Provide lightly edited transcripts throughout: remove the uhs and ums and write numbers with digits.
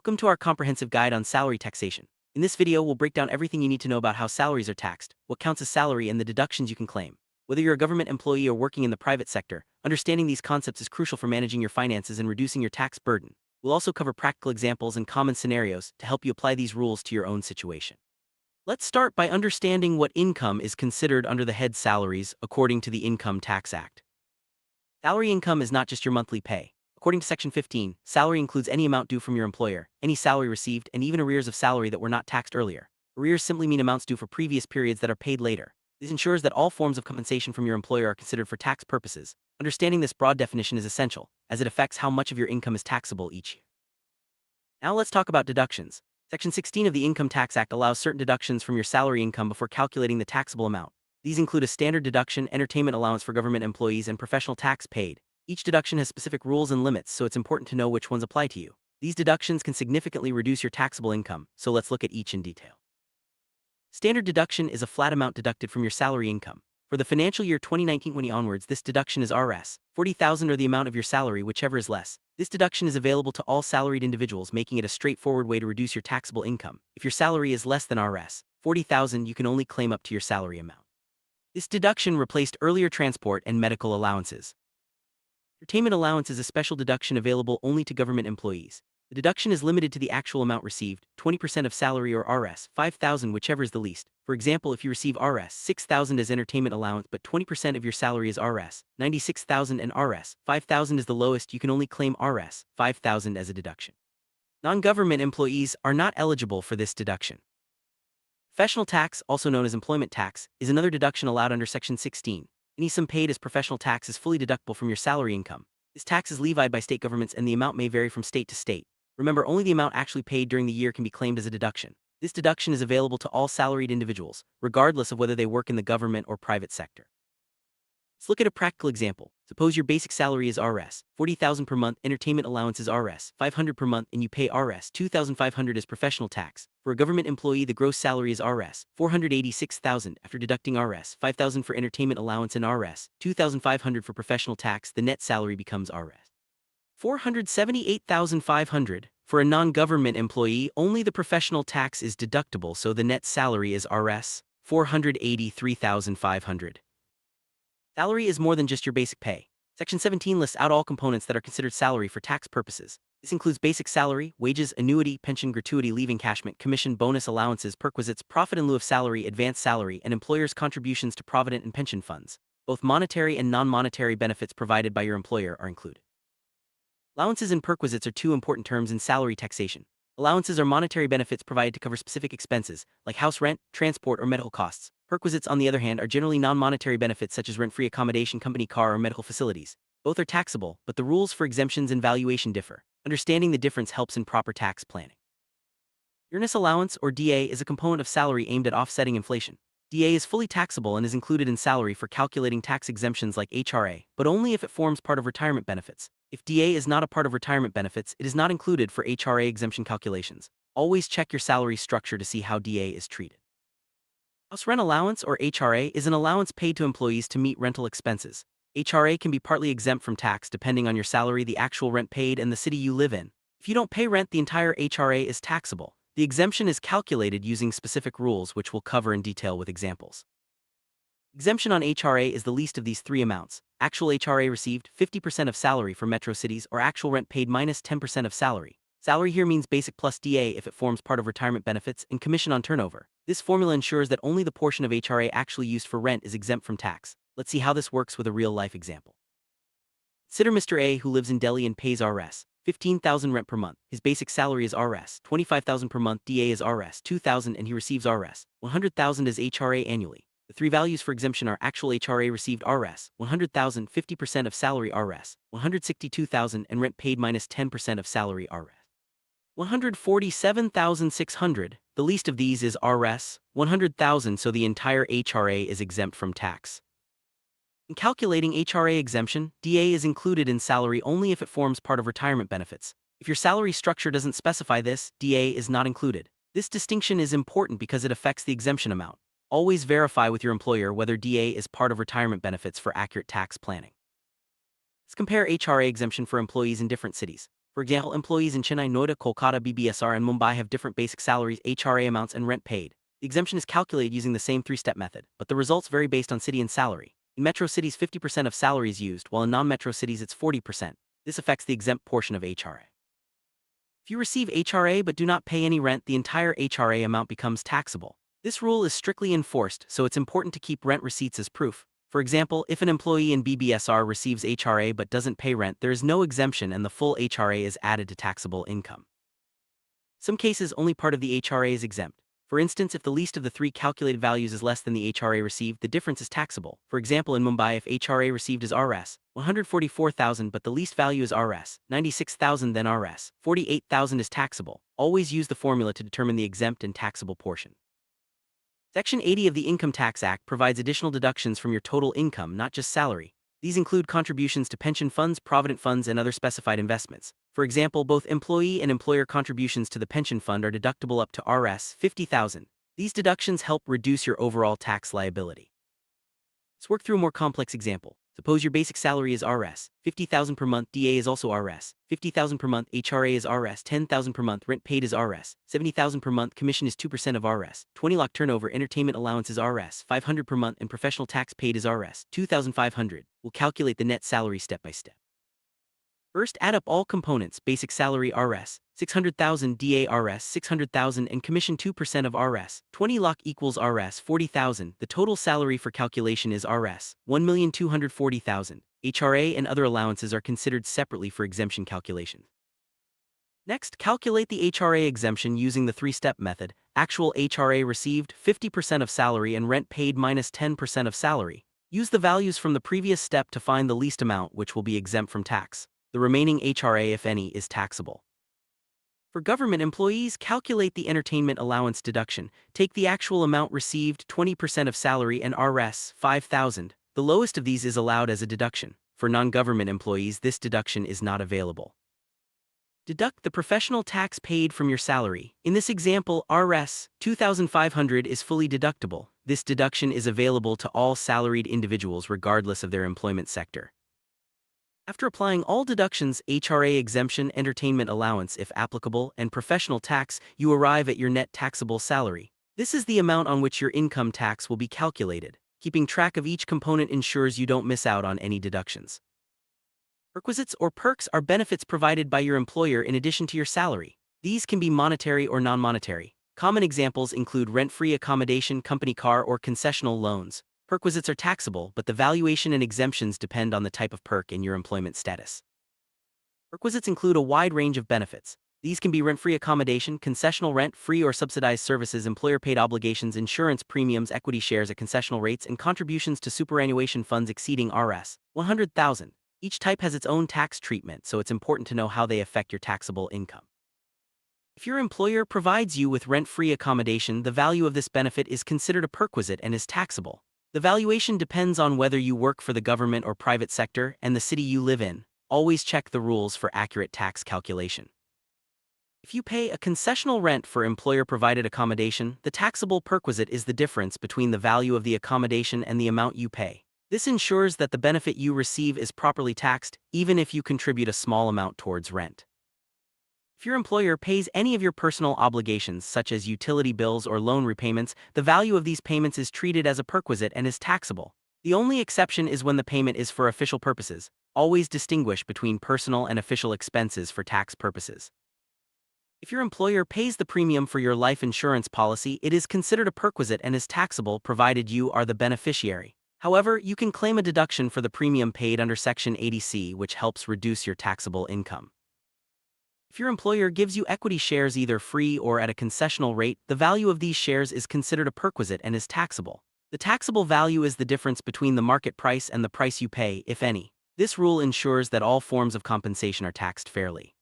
Welcome to our comprehensive guide on salary taxation. In this video, we'll break down everything you need to know about how salaries are taxed, what counts as salary, and the deductions you can claim. Whether you're a government employee or working in the private sector, understanding these concepts is crucial for managing your finances and reducing your tax burden. We'll also cover practical examples and common scenarios to help you apply these rules to your own situation. Let's start by understanding what income is considered under the head salaries according to the Income Tax Act. Salary income is not just your monthly pay. According to Section 15, salary includes any amount due from your employer, any salary received, and even arrears of salary that were not taxed earlier. Arrears simply mean amounts due for previous periods that are paid later. This ensures that all forms of compensation from your employer are considered for tax purposes. Understanding this broad definition is essential, as it affects how much of your income is taxable each year. Now let's talk about deductions. Section 16 of the Income Tax Act allows certain deductions from your salary income before calculating the taxable amount. These include a standard deduction, entertainment allowance for government employees, and professional tax paid. Each deduction has specific rules and limits, so it's important to know which ones apply to you. These deductions can significantly reduce your taxable income, so let's look at each in detail. Standard deduction is a flat amount deducted from your salary income. For the financial year 2019-20 onwards, this deduction is Rs. 40,000 or the amount of your salary, whichever is less. This deduction is available to all salaried individuals, making it a straightforward way to reduce your taxable income. If your salary is less than Rs. 40,000, you can only claim up to your salary amount. This deduction replaced earlier transport and medical allowances. Entertainment allowance is a special deduction available only to government employees. The deduction is limited to the actual amount received, 20% of salary or Rs. 5,000, whichever is the least. For example, if you receive Rs. 6,000 as entertainment allowance but 20% of your salary is Rs. 96,000 and Rs. 5,000 is the lowest, you can only claim Rs. 5,000 as a deduction. Non-government employees are not eligible for this deduction. Professional tax, also known as employment tax, is another deduction allowed under Section 16. Any sum paid as professional tax is fully deductible from your salary income. This tax is levied by state governments and the amount may vary from state to state. Remember, only the amount actually paid during the year can be claimed as a deduction. This deduction is available to all salaried individuals, regardless of whether they work in the government or private sector. Let's look at a practical example. Suppose your basic salary is Rs. 40,000 per month, entertainment allowance is Rs. 500 per month, and you pay Rs. 2,500 as professional tax. For a government employee, the gross salary is Rs. 486,000 after deducting Rs. 5,000 for entertainment allowance and Rs. 2,500 for professional tax. The net salary becomes Rs. 478,500. For a non-government employee, only the professional tax is deductible, so the net salary is Rs. 483,500. Salary is more than just your basic pay. Section 17 lists out all components that are considered salary for tax purposes. This includes basic salary, wages, annuity, pension, gratuity, leave encashment, commission, bonus, allowances, perquisites, profit in lieu of salary, advance salary, and employers' contributions to provident and pension funds. Both monetary and non-monetary benefits provided by your employer are included. Allowances and perquisites are two important terms in salary taxation. Allowances are monetary benefits provided to cover specific expenses, like house rent, transport, or medical costs. Perquisites, on the other hand, are generally non-monetary benefits such as rent-free accommodation, company car, or medical facilities. Both are taxable, but the rules for exemptions and valuation differ. Understanding the difference helps in proper tax planning. Earnest allowance, or DA, is a component of salary aimed at offsetting inflation. DA is fully taxable and is included in salary for calculating tax exemptions like HRA, but only if it forms part of retirement benefits. If DA is not a part of retirement benefits, it is not included for HRA exemption calculations. Always check your salary structure to see how DA is treated. House rent allowance, or HRA, is an allowance paid to employees to meet rental expenses. HRA can be partly exempt from tax depending on your salary, the actual rent paid, and the city you live in. If you don't pay rent, the entire HRA is taxable. The exemption is calculated using specific rules, which we'll cover in detail with examples. Exemption on HRA is the least of these three amounts. Actual HRA received, 50% of salary for metro cities, or actual rent paid minus 10% of salary. Salary here means basic plus DA if it forms part of retirement benefits, and commission on turnover. This formula ensures that only the portion of HRA actually used for rent is exempt from tax. Let's see how this works with a real-life example. Consider Mr. A, who lives in Delhi and pays Rs. 15,000 rent per month. His basic salary is Rs. 25,000 per month, DA is Rs. 2,000, and he receives Rs. 100,000 as HRA annually. The three values for exemption are actual HRA received Rs. 100,000, 50% of salary Rs. 162,000, and rent paid minus 10% of salary Rs. 147,600. The least of these is Rs. 100,000, so the entire HRA is exempt from tax. In calculating HRA exemption, DA is included in salary only if it forms part of retirement benefits. If your salary structure doesn't specify this, DA is not included. This distinction is important because it affects the exemption amount. Always verify with your employer whether DA is part of retirement benefits for accurate tax planning. Let's compare HRA exemption for employees in different cities. For example, employees in Chennai, Noida, Kolkata, BBSR, and Mumbai have different basic salaries, HRA amounts, and rent paid. The exemption is calculated using the same three-step method, but the results vary based on city and salary. In metro cities, 50% of salary is used, while in non-metro cities it's 40%. This affects the exempt portion of HRA. If you receive HRA but do not pay any rent, the entire HRA amount becomes taxable. This rule is strictly enforced, so it's important to keep rent receipts as proof. For example, if an employee in BBSR receives HRA but doesn't pay rent, there is no exemption and the full HRA is added to taxable income. Some cases, only part of the HRA is exempt. For instance, if the least of the three calculated values is less than the HRA received, the difference is taxable. For example, in Mumbai, if HRA received is Rs. 144,000 but the least value is Rs. 96,000, then Rs. 48,000 is taxable. Always use the formula to determine the exempt and taxable portion. Section 80 of the Income Tax Act provides additional deductions from your total income, not just salary. These include contributions to pension funds, provident funds, and other specified investments. For example, both employee and employer contributions to the pension fund are deductible up to Rs. 50,000. These deductions help reduce your overall tax liability. Let's work through a more complex example. Suppose your basic salary is Rs. 50,000 per month, DA is also Rs. 50,000 per month, HRA is Rs. 10,000 per month, rent paid is Rs. 70,000 per month, commission is 2% of Rs. 20 lakh turnover, entertainment allowance is Rs. 500 per month, and professional tax paid is Rs. 2,500. We'll calculate the net salary step by step. First, add up all components: basic salary Rs. 600,000, DA Rs. 600,000, and commission 2% of Rs. 20 lakh equals Rs. 40,000. The total salary for calculation is Rs. 1,240,000. HRA and other allowances are considered separately for exemption calculation. Next, calculate the HRA exemption using the three-step method: actual HRA received, 50% of salary, and rent paid minus 10% of salary. Use the values from the previous step to find the least amount, which will be exempt from tax. The remaining HRA, if any, is taxable. For government employees, calculate the entertainment allowance deduction. Take the actual amount received, 20% of salary, and Rs. 5,000. The lowest of these is allowed as a deduction. For non-government employees, this deduction is not available. Deduct the professional tax paid from your salary. In this example, Rs. 2,500 is fully deductible. This deduction is available to all salaried individuals regardless of their employment sector. After applying all deductions, HRA exemption, entertainment allowance if applicable, and professional tax, you arrive at your net taxable salary. This is the amount on which your income tax will be calculated. Keeping track of each component ensures you don't miss out on any deductions. Perquisites or perks are benefits provided by your employer in addition to your salary. These can be monetary or non-monetary. Common examples include rent-free accommodation, company car, or concessional loans. Perquisites are taxable, but the valuation and exemptions depend on the type of perk and your employment status. Perquisites include a wide range of benefits. These can be rent-free accommodation, concessional rent, free or subsidized services, employer-paid obligations, insurance premiums, equity shares at concessional rates, and contributions to superannuation funds exceeding Rs. 100,000. Each type has its own tax treatment, so it's important to know how they affect your taxable income. If your employer provides you with rent-free accommodation, the value of this benefit is considered a perquisite and is taxable. The valuation depends on whether you work for the government or private sector and the city you live in. Always check the rules for accurate tax calculation. If you pay a concessional rent for employer-provided accommodation, the taxable perquisite is the difference between the value of the accommodation and the amount you pay. This ensures that the benefit you receive is properly taxed, even if you contribute a small amount towards rent. If your employer pays any of your personal obligations, such as utility bills or loan repayments, the value of these payments is treated as a perquisite and is taxable. The only exception is when the payment is for official purposes. Always distinguish between personal and official expenses for tax purposes. If your employer pays the premium for your life insurance policy, it is considered a perquisite and is taxable provided you are the beneficiary. However, you can claim a deduction for the premium paid under Section 80C, which helps reduce your taxable income. If your employer gives you equity shares either free or at a concessional rate, the value of these shares is considered a perquisite and is taxable. The taxable value is the difference between the market price and the price you pay, if any. This rule ensures that all forms of compensation are taxed fairly.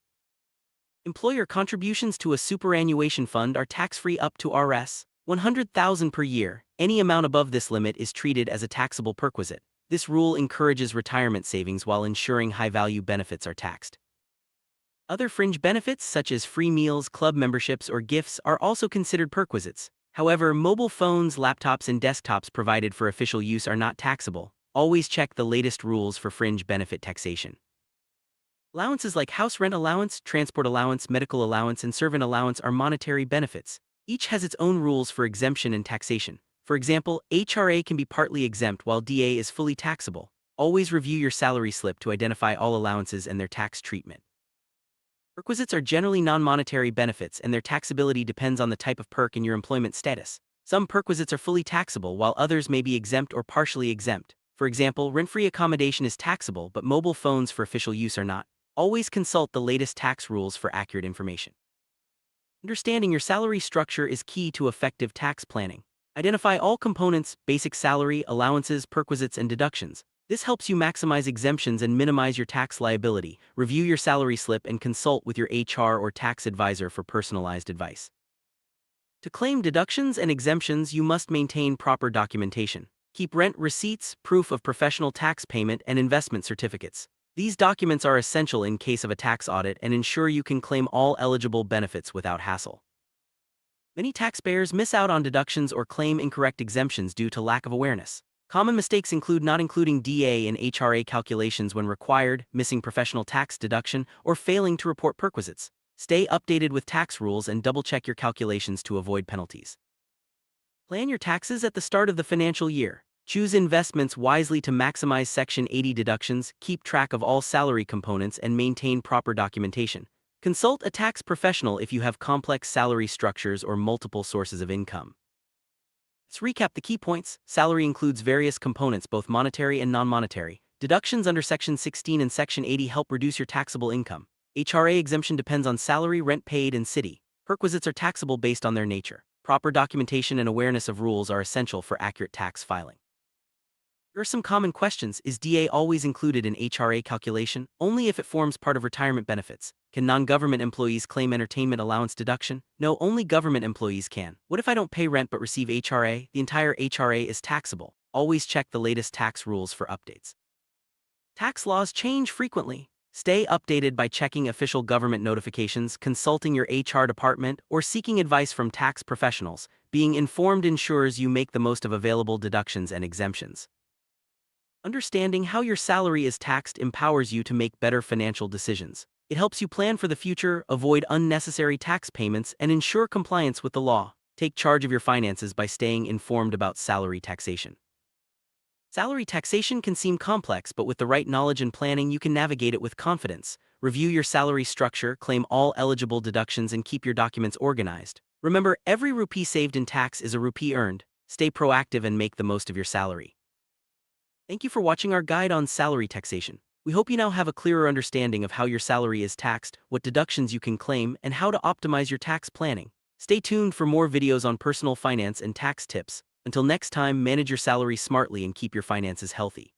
Employer contributions to a superannuation fund are tax-free up to Rs. 100,000 per year. Any amount above this limit is treated as a taxable perquisite. This rule encourages retirement savings while ensuring high-value benefits are taxed. Other fringe benefits, such as free meals, club memberships, or gifts, are also considered perquisites. However, mobile phones, laptops, and desktops provided for official use are not taxable. Always check the latest rules for fringe benefit taxation. Allowances like house rent allowance, transport allowance, medical allowance, and servant allowance are monetary benefits. Each has its own rules for exemption and taxation. For example, HRA can be partly exempt while DA is fully taxable. Always review your salary slip to identify all allowances and their tax treatment. Perquisites are generally non-monetary benefits, and their taxability depends on the type of perk and your employment status. Some perquisites are fully taxable while others may be exempt or partially exempt. For example, rent-free accommodation is taxable, but mobile phones for official use are not. Always consult the latest tax rules for accurate information. Understanding your salary structure is key to effective tax planning. Identify all components: basic salary, allowances, perquisites, and deductions. This helps you maximize exemptions and minimize your tax liability. Review your salary slip and consult with your HR or tax advisor for personalized advice. To claim deductions and exemptions, you must maintain proper documentation. Keep rent receipts, proof of professional tax payment, and investment certificates. These documents are essential in case of a tax audit and ensure you can claim all eligible benefits without hassle. Many taxpayers miss out on deductions or claim incorrect exemptions due to lack of awareness. Common mistakes include not including DA in HRA calculations when required, missing professional tax deduction, or failing to report perquisites. Stay updated with tax rules and double-check your calculations to avoid penalties. Plan your taxes at the start of the financial year. Choose investments wisely to maximize Section 80 deductions, keep track of all salary components, and maintain proper documentation. Consult a tax professional if you have complex salary structures or multiple sources of income. Let's recap the key points. Salary includes various components, both monetary and non-monetary. Deductions under Section 16 and Section 80 help reduce your taxable income. HRA exemption depends on salary, rent paid, and city. Perquisites are taxable based on their nature. Proper documentation and awareness of rules are essential for accurate tax filing. Here are some common questions. Is DA always included in HRA calculation? Only if it forms part of retirement benefits. Can non-government employees claim entertainment allowance deduction? No, only government employees can. What if I don't pay rent but receive HRA? The entire HRA is taxable. Always check the latest tax rules for updates. Tax laws change frequently. Stay updated by checking official government notifications, consulting your HR department, or seeking advice from tax professionals. Being informed ensures you make the most of available deductions and exemptions. Understanding how your salary is taxed empowers you to make better financial decisions. It helps you plan for the future, avoid unnecessary tax payments, and ensure compliance with the law. Take charge of your finances by staying informed about salary taxation. Salary taxation can seem complex, but with the right knowledge and planning, you can navigate it with confidence. Review your salary structure, claim all eligible deductions, and keep your documents organized. Remember, every rupee saved in tax is a rupee earned. Stay proactive and make the most of your salary. Thank you for watching our guide on salary taxation. We hope you now have a clearer understanding of how your salary is taxed, what deductions you can claim, and how to optimize your tax planning. Stay tuned for more videos on personal finance and tax tips. Until next time, manage your salary smartly and keep your finances healthy.